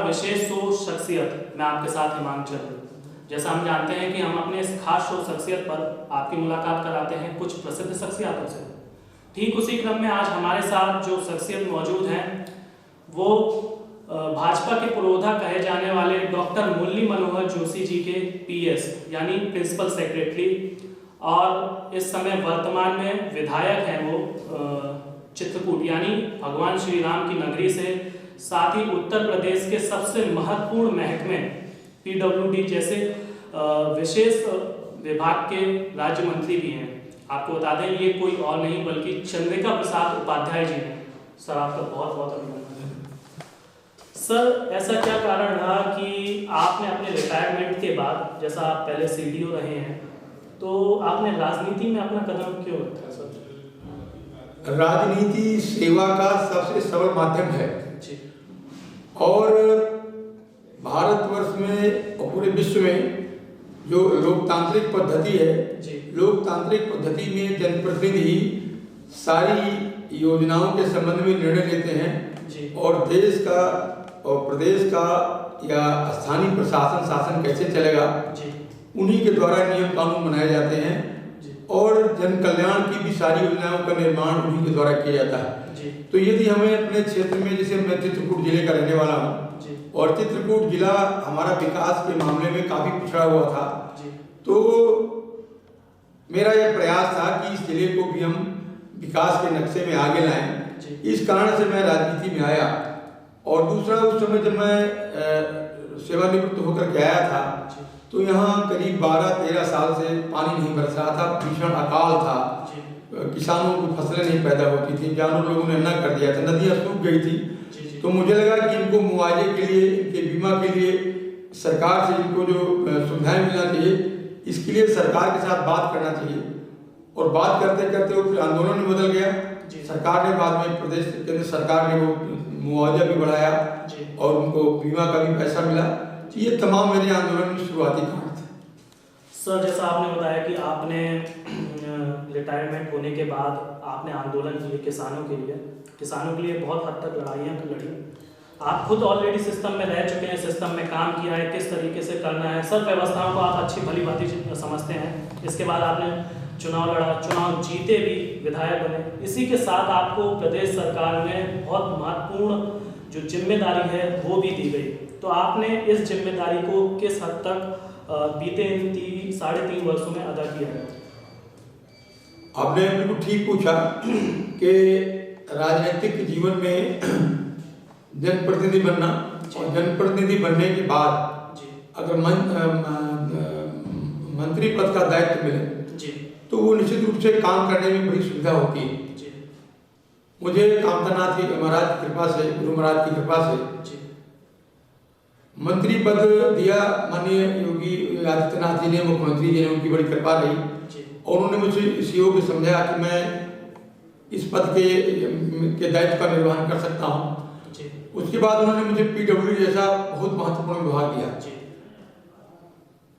विशेष show शख्सियत मैं आपके साथ हिमांचल। जैसा हम जानते हैं कि हम अपने इस खास शो शख्सियत पर आपकी मुलाकात कराते हैं कुछ प्रसिद्ध शख्सियतों से। ठीक उसी क्रम में आज हमारे साथ जो शख्सियत मौजूद हैं वो भाजपा के पुरोधा कहे जाने वाले डॉक्टर मुरली मनोहर जोशी जी के पीएस यानी प्रिंसिपल सेक्रेटरी, और इस समय वर्तमान में विधायक हैं वो चित्रकूट यानी भगवान श्री राम की नगरी से, साथ ही उत्तर प्रदेश के सबसे महत्वपूर्ण महकमे पीडब्ल्यूडी जैसे विशेष विभाग के राज्य मंत्री भी हैं। आपको बता दें ये कोई और नहीं बल्कि चंद्रिका प्रसाद उपाध्याय जी हैं। सर आपका बहुत बहुत अभिनंदन। सर ऐसा क्या कारण रहा कि आपने अपने रिटायरमेंट के बाद, जैसा आप पहले सीडीओ रहे हैं, तो आपने राजनीति में अपना कदम क्यों रखा सर? राजनीति सेवा का सबसे सरल माध्यम है जी। और भारतवर्ष में और पूरे विश्व में जो लोकतांत्रिक पद्धति है, लोकतांत्रिक पद्धति में जनप्रतिनिधि सारी योजनाओं के संबंध में निर्णय लेते हैं और देश का और प्रदेश का या स्थानीय प्रशासन शासन कैसे चलेगा उन्हीं के द्वारा नियम कानून बनाए जाते हैं और जन कल्याण की भी सारी योजनाओं का निर्माण उन्हीं के द्वारा किया जाता है। तो यदि हमें अपने क्षेत्र में, जैसे मैं चित्रकूट जिले का रहने वाला हूँ और चित्रकूट जिला हमारा विकास के मामले में काफी पिछड़ा हुआ था, तो मेरा यह प्रयास था कि इस जिले को भी हम विकास के नक्शे में आगे लाएं। इस कारण से मैं राजनीति में आया। और दूसरा, उस समय जब मैं सेवानिवृत्त होकर के आया था तो यहाँ करीब 12-13 साल से पानी नहीं बरस रहा था, भीषण अकाल था, किसानों की फसलें नहीं पैदा होती थी, जानवर लोगों ने न कर दिया था, नदियाँ सूख गई थी। तो मुझे लगा कि इनको मुआवजे के लिए, इनके बीमा के लिए सरकार से इनको जो सुविधाएं मिलना चाहिए, इसके लिए सरकार के साथ बात करना चाहिए। और बात करते करते वो फिर आंदोलन में बदल गया। सरकार ने बाद में, प्रदेश केंद्र सरकार ने वो मुआवजा भी बढ़ाया और उनको बीमा का भी पैसा मिला। ये तमाम मेरे आंदोलन में शुरुआती कारण थे। सर जैसा आपने बताया कि आपने रिटायरमेंट होने के बाद आपने आंदोलन किए किसानों के लिए बहुत हद तक लड़ाइयाँ लड़ी। आप खुद ऑलरेडी सिस्टम में रह चुके हैं, सिस्टम में काम किया है, किस तरीके से करना है, सब व्यवस्थाओं को आप अच्छी भली भांति समझते हैं। इसके बाद आपने चुनाव लड़ा, चुनाव जीते भी, विधायक बने। इसी के साथ आपको प्रदेश सरकार में बहुत महत्वपूर्ण जो जिम्मेदारी है वो भी दी गई। तो आपने इस जिम्मेदारी को किस हद तक बीते 3.5 वर्षों में अदा किया है? आपने बिल्कुल ठीक पूछा कि राजनीतिक जीवन में जनप्रतिनिधि बनना और जनप्रतिनिधि बनने के बाद अगर मंत्री पद का दायित्व मिले तो वो निश्चित रूप से काम करने में बड़ी सुविधा होती है। मुझे कामतानाथ जी महाराज की कृपा से, गुरु महाराज की कृपा से मंत्री पद दिया। माननीय योगी आदित्यनाथ जी ने, मुख्यमंत्री जी ने, उनकी बड़ी कृपा रही और उन्होंने मुझे इस योग में समझाया कि मैं इस पद के दायित्व का निर्वहन कर सकता हूँ। उसके बाद उन्होंने मुझे पीडब्ल्यूडी जैसा बहुत महत्वपूर्ण विभाग दिया।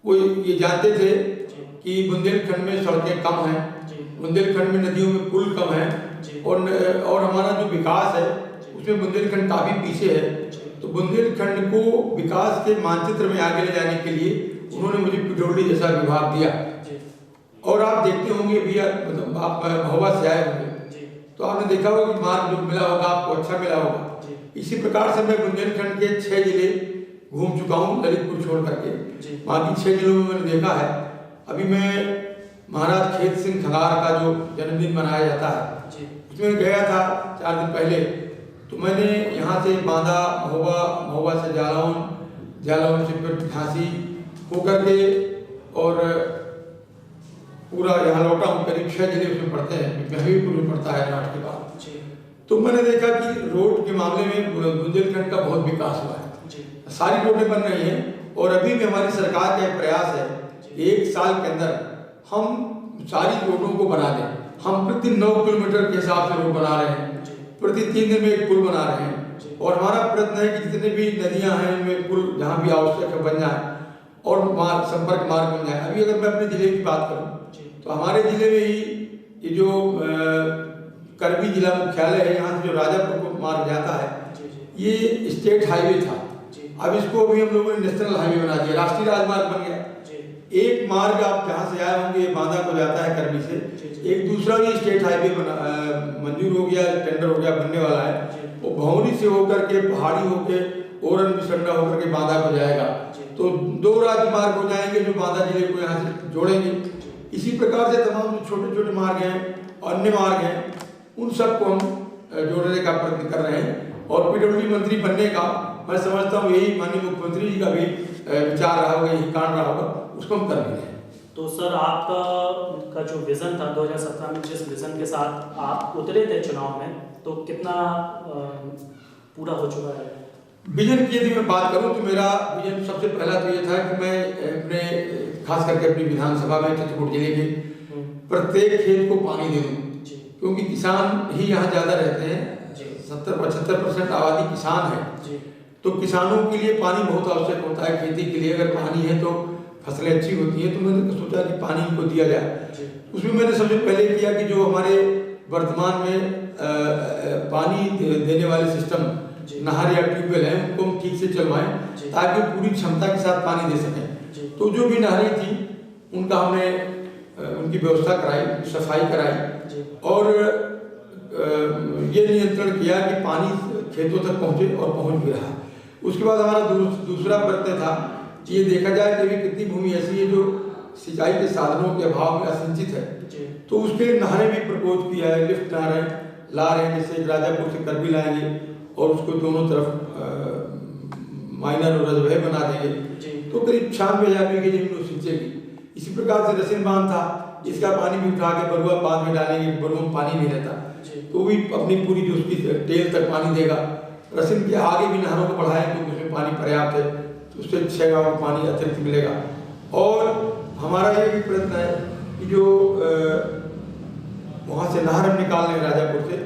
वो ये जानते थे कि बुंदेलखंड में सड़कें कम हैं, बुंदेलखंड में नदियों में पुल कम है और हमारा जो विकास है उसमें बुंदेलखंड काफी पीछे है। तो बुंदेलखंड को विकास के मानचित्र में आगे ले जाने के लिए उन्होंने मुझे पीडब्ल्यूडी जैसा विभाग दिया। और आप देखते होंगे भैया, मतलब आप महोबा से आए होंगे तो आपने देखा होगा कि मार्ग जो मिला होगा आपको अच्छा मिला होगा। इसी प्रकार से मैं बुंदेलखंड के 6 जिले घूम चुका हूँ, ललितपुर छोड़ करके। बाकी 6 जिलों में मैंने देखा है। अभी मैं महाराज खेत सिंह खंगार का जो जन्मदिन मनाया जाता है उसमें गया था 4 दिन पहले। तो मैंने यहाँ से बांदा, महोबा से जालौन से फिर झांसी होकर के और पूरा यहाँ लौटा हूँ। करीब 6 जिले उसमें पड़ते हैं, हमीरपुर में पड़ता है राष्ट्र के बाद। तो मैंने देखा कि रोड के मामले में बुंदेलखंड का बहुत विकास हुआ है, सारी रोडें बन रही हैं। और अभी भी हमारी सरकार का एक प्रयास है 1 साल के अंदर हम सारी रोडों को बना दें। हम प्रति 9 किलोमीटर के हिसाब से रोड बना रहे हैं, प्रति 3 दिन में एक पुल बना रहे हैं। और हमारा प्रयत्न है कि जितने भी नदियां हैं उनमें पुल जहाँ भी आवश्यक है बन जाए और संपर्क मार्ग बन जाए। अभी अगर मैं अपने जिले की बात करूँ तो हमारे जिले में ही ये जो करबी जिला मुख्यालय है, यहाँ से जो राजापुर को मार्ग जाता है, ये स्टेट हाईवे था अब इसको अभी हम लोगों ने नेशनल हाईवे बना दिया, राष्ट्रीय राजमार्ग बन गया। एक मार्ग आप जहाँ से आए होंगे बांदा को जाता है करबी से, एक दूसरा भी स्टेट हाईवे मंजूर हो गया, टेंडर हो गया, बनने वाला है। वो भौरी से होकर के पहाड़ी होकर ओरन बिसंडा होकर के बांदा को जाएगा, तो 2 राजमार्ग हो जाएंगे जो बांदा जिले को यहाँ से जोड़ेंगे। इसी प्रकार से तमाम जो छोटे छोटे मार्ग हैं, अन्य मार्ग हैं, उन सबको हम जोड़ने का प्रयत्न कर रहे हैं। और पीडब्ल्यूडी मंत्री बनने का मैं समझता हूँ यही माननीय मुख्यमंत्री जी का भी विचार रहा होगा, यही कारण रहा होगा, उसको हम कर रहे हैं। तो सर आपका जो विजन था 2017 में, जिस विजन के साथ आप उतरे थे चुनाव में, तो कितना पूरा हो चुका है? विजन की यदि मैं बात करूं तो मेरा विजन सबसे पहला तो ये था कि मैं अपने खास करके अपनी विधानसभा में चित्रकूट जिले के प्रत्येक खेत को पानी दे दूं, क्योंकि किसान ही यहाँ ज़्यादा रहते हैं, 70-75% आबादी किसान है। तो किसानों के लिए पानी बहुत आवश्यक होता है, खेती के लिए अगर पानी है तो फसलें अच्छी होती हैं। तो मैंने सोचा कि पानी इनको दिया जाए। उसमें मैंने सबसे पहले किया कि जो हमारे वर्तमान में पानी देने वाले सिस्टम नहर या ट्यूबवेल है उनको हम ठीक से चलवाएं, ताकि पूरी क्षमता के साथ पानी दे सकें। तो जो भी नहरें थी उनका हमने उनकी व्यवस्था कराई, सफाई कराई और ये नियंत्रण किया कि पानी खेतों तक पहुंचे और पहुंच भी रहा। उसके बाद हमारा दूसरा प्रयत्न था कि ये देखा जाए कि अभी कितनी भूमि ऐसी है जो सिंचाई के साधनों के अभाव में असिंचित है, तो उसके लिए नहरें भी प्रपोज किया है, लिफ्ट नहरें ला रहे हैं, जैसे राजापुर से करबी लाएंगे और उसको दोनों तरफ माइनर और रजबहे बना देंगे, तो करीब 96,000 बीघे जमीन सिंचेगी। इसी प्रकार से रसिन बांध था, इसका पानी भी उठा के बरुआ बांध में डालेंगे, बरुआ में पानी नहीं रहता, तो भी अपनी पूरी जो उसकी टेल तक पानी देगा। रसिन के आगे भी नहरों को बढ़ाएं क्योंकि उसमें पानी पर्याप्त है, तो उससे 6 गाँव को पानी अतिरिक्त मिलेगा। और हमारा ये भी प्रयत्न है कि जो वहाँ से नहर हम निकाल लें राजापुर से,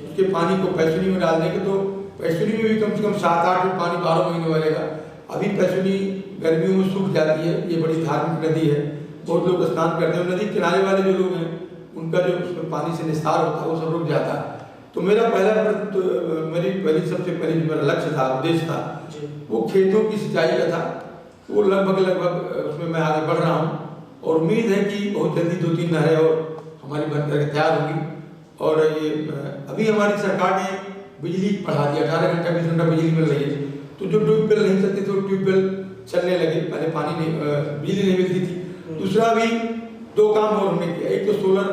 उसके पानी को पैसुनी में डाल देंगे, तो पैसुनी में भी कम से कम 7-8 में पानी 12 महीने मिलेगा। अभी पैसुनी गर्मियों में सूख जाती है, ये बड़ी धार्मिक नदी है, बहुत लोग स्नान करते हैं। नदी किनारे वाले जो लोग हैं उनका जो उसमें पानी से निस्तार होता है वो सब रुक जाता है। तो मेरा मेरी सबसे पहली जो मेरा लक्ष्य था, उद्देश्य था, वो खेतों की सिंचाई का था। वो लगभग उसमें मैं आगे बढ़ रहा हूँ और उम्मीद है कि बहुत जल्दी 2-3 नहरें और हमारी बन करके तैयार होगी। और ये अभी हमारी सरकार ने बिजली बढ़ा दिया, 18 घंटा 20 घंटा बिजली मिल रही है। तो जो ट्यूबवेल नहीं चलते थे वो ट्यूबवेल चलने लगे, पहले पानी नहीं बिजली नहीं मिलती थी। दूसरा भी 2 काम और हमने किया, एक तो सोलर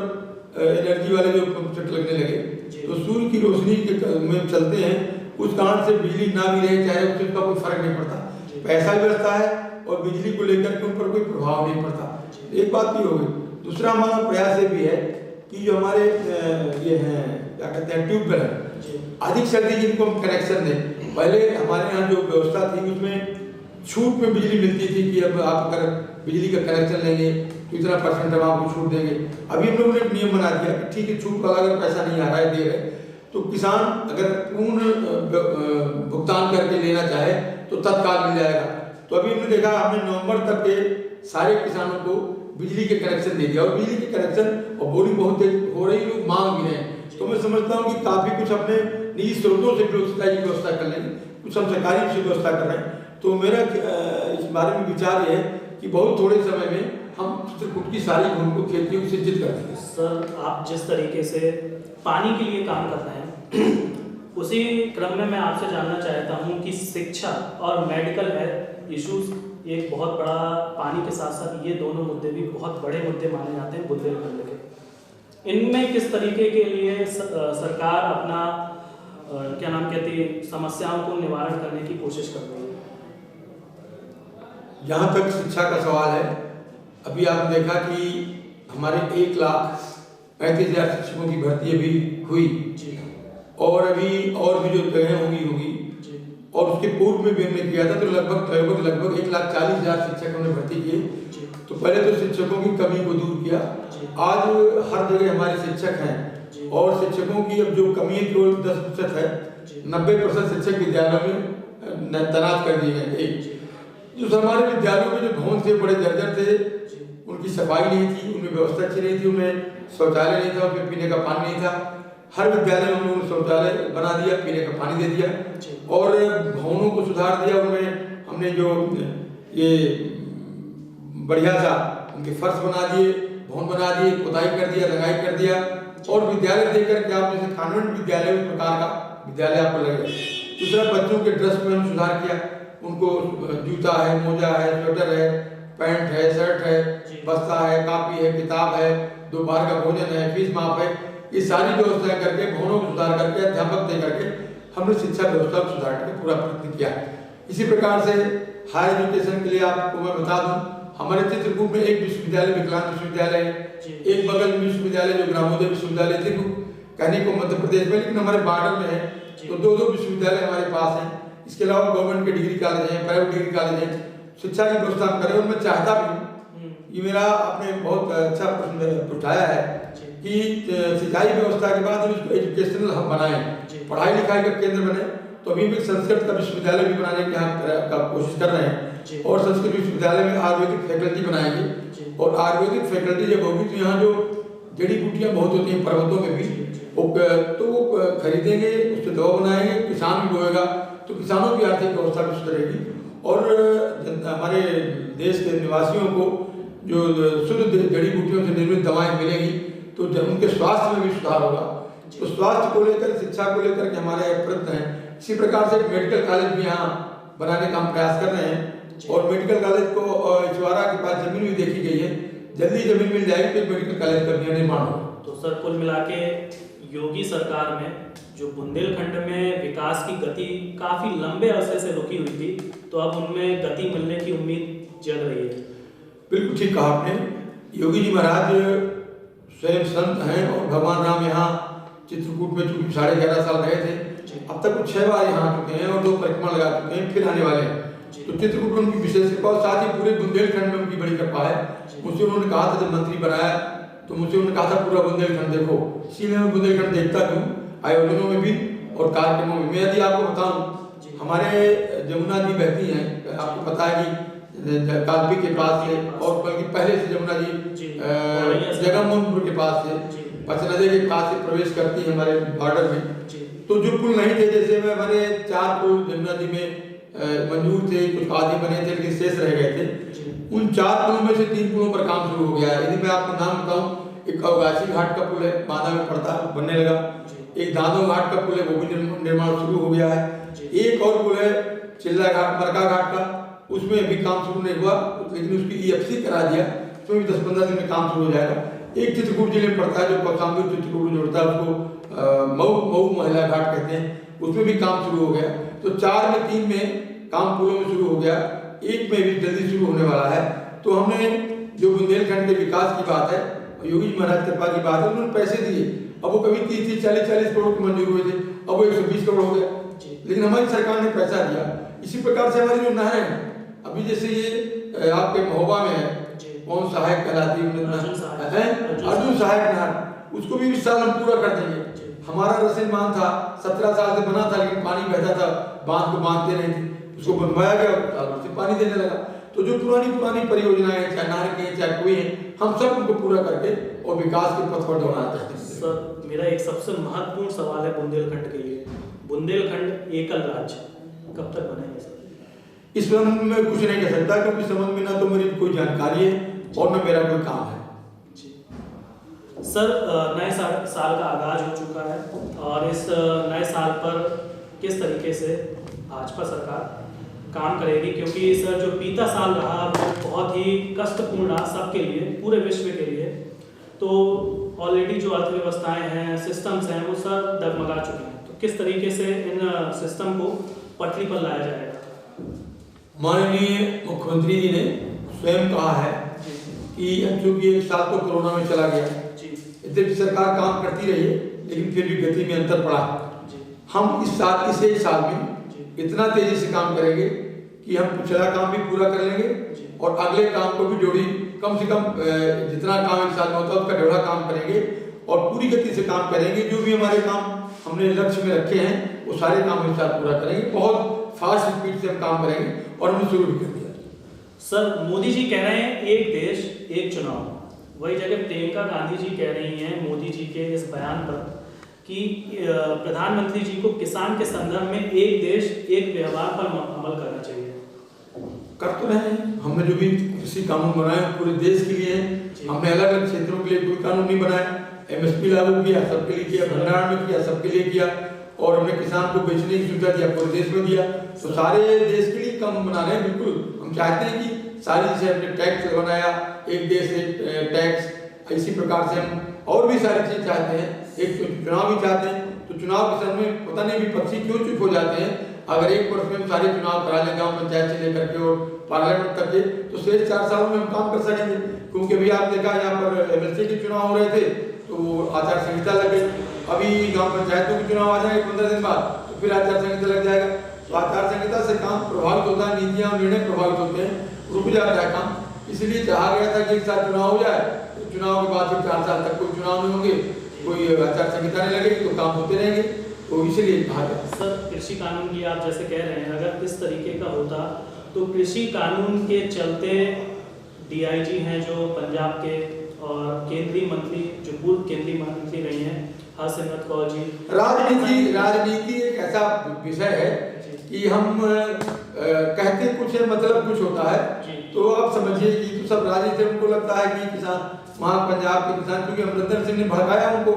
एनर्जी वाले जो पंप सेट लगने लगे, तो सूर्य की रोशनी के में चलते हैं, उस कारण से बिजली ना भी रहे चाहे उसका कोई फर्क नहीं पड़ता, पैसा भी बचता है और बिजली को लेकर के उन पर कोई प्रभाव नहीं पड़ता। एक बात भी हो गई। दूसरा हमारा प्रयास ये भी है कि जो हमारे ये हैं क्या कहते हैं ट्यूबवेल है, अधिक से अधिक जिनको हम कनेक्शन दें। पहले हमारे यहाँ जो व्यवस्था थी उसमें छूट में बिजली मिलती थी कि अब आप अगर बिजली का कनेक्शन लेंगे तो इतना % हम आपको छूट देंगे। अभी हम लोगों ने एक नियम बना दिया कि ठीक है, छूट वाला अगर पैसा नहीं आ रहा है दे रहे, तो किसान अगर पूर्ण भुगतान करके लेना चाहे तो तत्काल मिल जाएगा। तो अभी हमने देखा, हमने नवंबर तक के सारे किसानों को बिजली के कनेक्शन दे दिया और बिजली के कनेक्शन और बोरिंग बहुत तेज हो रही, लोग मांग भी रहे हैं। तो मैं समझता हूँ कि काफ़ी कुछ अपने निजी स्रोतों से भी सिंचाई की व्यवस्था कर लेंगे, कुछ हम सरकारी से व्यवस्था कर रहे हैं। तो मेरा इस बारे में विचार ये है कि बहुत थोड़े समय में हम चित्रकूट की सारी भूमि को खेतियों से सिंचित कर देंगे। सर, आप जिस तरीके से पानी के लिए काम कर रहे हैं उसी क्रम में मैं आपसे जानना चाहता हूँ कि शिक्षा और मेडिकल हेल्थ इश्यूज एक बहुत बड़ा, पानी के साथ साथ ये दोनों मुद्दे भी बहुत बड़े मुद्दे माने जाते हैं बुंदेलखंड के। इनमें किस तरीके के लिए सरकार अपना क्या नाम कहती है समस्याओं को निवारण करने की कोशिश कर रही है? जहाँ तक शिक्षा का सवाल है, अभी आपने देखा कि हमारे 1,35,000 शिक्षकों की भर्ती अभी हुई और अभी और भी जो जगह होगी और उसके पूर्व में भी हमने किया था, तो लगभग 1,40,000 शिक्षक हमने भर्ती किए। तो पहले तो शिक्षकों की कमी को दूर किया, आज हर जगह हमारे शिक्षक हैं और शिक्षकों की अब जो कमी है केवल 10% है, 90% शिक्षक विद्यालयों में तैनात कर दिए गए। जो हमारे विद्यालयों में जो भवन थे बड़े जर्जर थे, उनकी सफाई नहीं थी, उनमें व्यवस्था अच्छी नहीं थी, उनमें शौचालय नहीं था, उसमें पीने का पानी नहीं था। हर विद्यालय में हम लोगों ने शौचालय बना दिया, पीने का पानी दे दिया और भवनों को सुधार दिया, उनमें हमने जो ये बढ़िया सा उनके फर्श बना दिए, भवन बना दिए, खुदाई कर दिया, रंगाई कर दिया, और विद्यालय देकर के आप जैसे कॉन्वेंट विद्यालय उस प्रकार का विद्यालय आपको लगेगा। दूसरा, बच्चों के ड्रेस में हम सुधार किया, उनको जूता है, मोजा है, स्वेटर है, पैंट है, शर्ट है, बस्ता है, कापी है, किताब है, दोपहर का भोजन है, फीस माफ है, ये सारी व्यवस्थाएं करके, भवनों को सुधार करके, अध्यापक दे करके हमने शिक्षा व्यवस्था को सुधारने का पूरा प्रयत्न किया। इसी प्रकार से हायर एजुकेशन के लिए आपको मैं बता दूं, हमारे चित्रकूट में एक विश्वविद्यालय विकलांग विश्वविद्यालय है, एक बगल में विश्वविद्यालय जो ग्रामोदय विश्वविद्यालय थी कहने को मध्य प्रदेश में, लेकिन हमारे बॉर्डर में है, तो दो विश्वविद्यालय हमारे पास हैं। इसके अलावा गवर्नमेंट के डिग्री कॉलेज हैं, प्राइवेट डिग्री कॉलेज हैं। शिक्षा की व्यवस्था हम करें, और मैं चाहता भी हूँ, ये मेरा आपने बहुत अच्छा प्रश्न उठाया है कि सिंचाई व्यवस्था के बाद हम इसको एजुकेशनल हब बनाएं, पढ़ाई लिखाई का केंद्र बने। तो अभी भी संस्कृत का विश्वविद्यालय भी बनाने की हम कोशिश कर रहे हैं, और संस्कृत विश्वविद्यालय में आयुर्वेदिक फैकल्टी बनाएंगे, और आयुर्वेदिक फैकल्टी जब होगी तो यहाँ जो जड़ी बूटियाँ बहुत होती हैं पर्वतों में भी, तो वो खरीदेंगे, उससे दवा बनाएंगे, किसान भी बोएगा, तो किसानों की आर्थिक व्यवस्था भी सुधरेगी, और हमारे देश के निवासियों को जो शुद्ध जड़ी बूटियों से निर्मित दवाएं मिलेंगी, तो जब उनके स्वास्थ्य में भी सुधार होगा। तो स्वास्थ्य को लेकर, शिक्षा को लेकर के हमारे प्रयत्न हैं। इसी प्रकार से मेडिकल कॉलेज भी यहाँ बनाने का हम प्रयास कर रहे हैं, और मेडिकल कॉलेज को इछवारा के पास जमीन भी देखी गई है, जल्दी जमीन मिल जाएगी तो मेडिकल कॉलेज का भी निर्माण होगा। तो सर, कुल मिला के योगी सरकार में जो बुंदेलखंड में विकास की गति काफी लंबे अरसे से रुकी हुई थी, तो अब उनमें गति मिलने की उम्मीद जग रही है। बिल्कुल ठीक कहा आपने। योगी जी महाराज स्वयं संत हैं, और भगवान राम यहाँ चित्रकूट में चूंकि 11.5 साल रहे थे, अब तक कुछ 6 बार यहाँ आ चुके हैं, और 2 परिक्रमा लगा चुके हैं, फिर आने वाले हैं। तो चित्रकूट में उनकी विशेष कृपा, और साथ ही पूरे बुंदेलखंड में उनकी बड़ी कृपा है। मुझसे उन्होंने कहा था, जब मंत्री बनाया तो मुझसे उन्होंने कहा था पूरा बुंदेलखंड देखो, इसीलिए मैं बुंदेलखंड देखता भी हूँ, आयोजनों में भी और कार्यक्रमों में। मैं यदि आपको बताऊँ, हमारे जमुना जी बहती हैं, आपको पता है कि कालपी के पास से, और बल्कि पहले से जमुना जी जगमोहनपुर के पास से, पचनदे के पास से प्रवेश करती है हमारे बॉर्डर में। तो जो पुल नहीं थे, जैसे में हमारे 4 पुल जमुना जी में मंजूर थे, कुछ आधे बने थे लेकिन शेष रह गए थे, उन 4 पुलों में से 3 पुलों पर काम शुरू हो गया है। यदि मैं आपको नाम बताऊं, एक अवगासी घाट का पुल है, बांदा में पड़ता है, बनने लगा। एक दादो घाट का पुल है, वो भी निर्माण शुरू हो गया है। एक और पुल है चिल्ला घाट, मरका घाट का, उसमें अभी काम शुरू नहीं हुआ, लेकिन उसकी EFC करा दिया, उसमें भी 10-15 दिन में काम शुरू हो जाएगा। एक चित्रकूट जिले में पड़ता है, जो कौशाम्बी चित्रकूट जोड़ता है, उसको मऊ महिला घाट कहते हैं, उसमें भी काम शुरू हो गया। तो 4 में 3 में काम पुलों में शुरू हो गया, एक में भी जल्दी शुरू होने वाला है। तो हमने जो बुंदेलखंड के विकास की बात है, योगी महाराज कृपा की बात है, उन्होंने पैसे दिए। अब वो कभी 30-30, 40-40 करोड़ के मंजूर हुए थे, अब वो 120 करोड़ हो गया, लेकिन हमारी सरकार ने पैसा दिया। इसी प्रकार से हमारी जो नहरें हैं, अभी जैसे ये आपके महोबा में है, कौन सहायक कहलाती है, अर्जुन सहायक नहर, उसको भी इस साल हम पूरा कर देंगे। हमारा रसेल मान था, 17 साल से बना था, लेकिन पानी बहता था, बांध को बांधते नहीं थे, उसको बनवाया गया, साल से पानी देने लगा। तो जो पुरानी परियोजनाएं हैं, चाहे नहर की, चाहे कोई है, हम सब उनको पूरा करके और विकास के पथ पर दौड़ाना चाहते हैं। सर, मेरा एक सबसे महत्वपूर्ण सवाल है बुंदेलखंड के लिए, बुंदेलखंड एकल राज्य कब तक बनेगा सर? इस संबंध में कुछ नहीं कह सकता, क्योंकि संबंध में ना तो मेरी कोई जानकारी है और न मेरा कोई काम है। सर, नए साल का आगाज हो चुका है, और इस नए साल पर किस तरीके से भाजपा सरकार काम करेगी, क्योंकि सर जो बीता साल रहा वो बहुत ही कष्टपूर्ण रहा सबके लिए, पूरे विश्व के लिए। तो ऑलरेडी जो अर्थव्यवस्थाएं हैं, सिस्टम्स हैं, वो सब डगमगा चुके हैं। तो किस तरीके से इन सिस्टम को पटरी पर लाया जाएगा? माननीय मुख्यमंत्री जी ने स्वयं कहा है कि चूंकि 1 साल तो कोरोना में चला गया, इतनी सरकार काम करती रही है, लेकिन फिर भी गति में अंतर पड़ा। हम इस एक साल में इतना तेजी से काम करेंगे कि हम पिछला काम भी पूरा कर लेंगे, और अगले काम को भी जोड़ी, कम से कम जितना काम 1 साल में होता है उसका डेढ़ा काम करेंगे, और पूरी गति से काम करेंगे। जो भी हमारे काम हमने लक्ष्य में रखे हैं, वो सारे काम 1 साल पूरा करेंगे। बहुत फास्ट स्पीड से हम काम करेंगे, और हमने शुरू भी कर दिया। सर, मोदी जी कह रहे हैं एक देश एक चुनाव, वही जगह प्रियंका गांधी जी कह रही हैं मोदी जी के इस बयान पर कि प्रधानमंत्री जी को किसान के संदर्भ में एक देश एक व्यवहार पर अमल करना चाहिए। कर तो रहे हैं। हमने जो भी कृषि कानून बनाए पूरे देश के लिए हैं। हमने अलग अलग क्षेत्रों के लिए कोई कानून नहीं बनाया। MSP लागू किया, सबके लिए किया, भंडारण में किया, सबके लिए किया, और हमने किसान को बेचने की सुविधा दिया, पूरे देश में दिया। तो सारे देश के लिए कानून बना रहे हैं। बिल्कुल हम चाहते हैं कि सारी चीजें हमने टैक्स बनाया, एक देश एक टैक्स, इसी प्रकार से हम और भी सारी चीज चाहते हैं। एक चुनाव भी चाहते हैं। तो चुनाव के समय में पता नहीं भी पक्षी क्यों चुप हो जाते हैं। अगर एक वर्ष में हम सारे चुनाव करा लें गाँव पंचायत से लेकर के और पार्लियामेंट तक के, तो शेष 4 सालों में हम काम कर सकेंगे। क्योंकि अभी आप देखा यहाँ पर MLC के चुनाव हो रहे थे तो आचार संहिता लग गई। अभी गांव पंचायतों के चुनाव आ जाएंगे 15 दिन बाद, तो फिर आचार संहिता लग जाएगा। तो आचार संहिता से काम प्रभावित होता है, नीतियां निर्णय प्रभावित होते हैं, रुक जाता है काम। इसलिए चाहा गया था कि एक साथ चुनाव हो जाए, तो चुनाव के बाद फिर 4 साल तक कोई चुनाव नहीं होंगे, कोई आचार संहिता नहीं लगेगी, तो काम होते रहेंगे। तो इसलिए कहा गया। सर, कृषि कानून की आप जैसे कह रहे हैं, अगर इस तरीके का होता तो कृषि कानून के चलते DIG हैं जो पंजाब के, और केंद्रीय मंत्री जो पूर्व केंद्रीय मंत्री रही हैं हरसिमरत कौर जी, राजनीति एक ऐसा विषय है कि हम कहते कुछ है मतलब कुछ होता है। तो आप समझिए कि तो सब राजनीति, उनको लगता है कि किसान वहाँ पंजाब के किसान, क्योंकि अमरिंदर सिंह ने भड़काया उनको,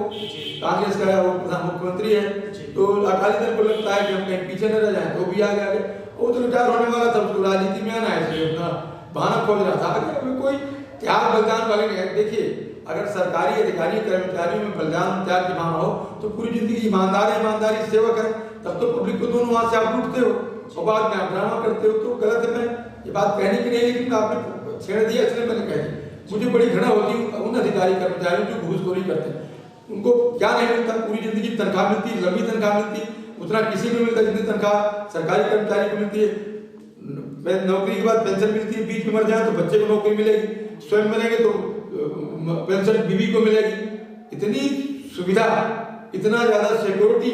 कांग्रेस का वो प्रधान मुख्यमंत्री है, तो अकाली दल को लगता है कि हम कहीं पीछे न रह जाए, तो भी आ गया। वो तो रिटायर होने वाला था, उसको राजनीति में आना है, इसलिए अपना बहाना खोज रहा था। आगे कोई त्याग बलिदान वाले नहीं है। देखिए, अगर सरकारी अधिकारी कर्मचारियों में बलिदान त्याग की भावना हो तो पूरी जिंदगी ईमानदारी सेवा करें, तब तो पब्लिक को दोनों हाथ से आप लूटते हो और बाद में आप ड्रामा करते हो, तो गलत है। मैं ये बात कहने की नहीं, लेकिन आपने छेड़ दिया इसलिए मैंने कह दी। मुझे बड़ी घृणा होती है उन अधिकारी कर्मचारियों जो घूसखोरी करते हैं। उनको क्या नहीं मिलता, पूरी जिंदगी तनख्वाह मिलती, लंबी तनख्वाह मिलती, उतना किसी को मिलता जितनी तनख्वाह सरकारी कर्मचारी को मिलती है। नौकरी के बाद पेंशन मिलती है, बीच में मर जाए तो बच्चे को नौकरी मिलेगी, स्वयं मिलेंगे तो पेंशन बीवी को मिलेगी। इतनी सुविधा, इतना ज्यादा सिक्योरिटी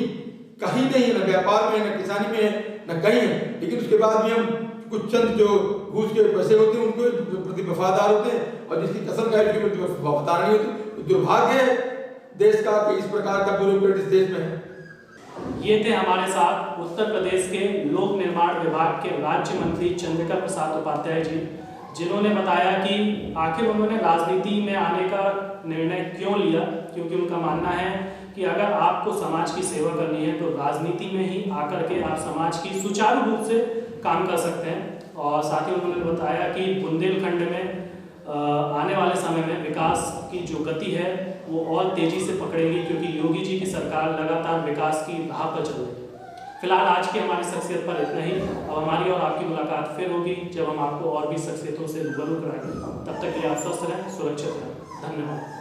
कहीं नहीं है, न व्यापार में, न किसानी में है, न कहीं है। लेकिन उसके बाद भी हम कुछ चंद जो घूस के पैसे होते हैं उनको प्रति वफादार होते हैं, और जिसकी कसम खाई उसके प्रति वफादार नहीं होते। दुर्भाग्य है देश का कि इस प्रकार का ब्यूरोक्रेट इस देश में है। ये थे हमारे साथ उत्तर प्रदेश के लोक निर्माण विभाग के राज्य मंत्री चंद्रिका प्रसाद उपाध्याय जी, जिन्होंने बताया कि आखिर उन्होंने राजनीति में आने का निर्णय क्यों लिया। क्योंकि उनका मानना है कि अगर आपको समाज की सेवा करनी है तो राजनीति में ही आकर के आप समाज की सुचारू रूप से काम कर सकते हैं। और साथ ही उन्होंने बताया कि बुंदेलखंड में आने वाले समय में विकास की जो गति है वो और तेजी से पकड़ेगी, क्योंकि योगी जी की सरकार लगातार विकास की राह पर चल रही है। फिलहाल आज की हमारी शख्सियत पर इतना ही। अब हमारी और आपकी मुलाकात फिर होगी जब हम आपको और भी शख्सियतों से रूबरू कराएंगे। तब तक के लिए आप स्वस्थ रहें, सुरक्षित रहें। धन्यवाद।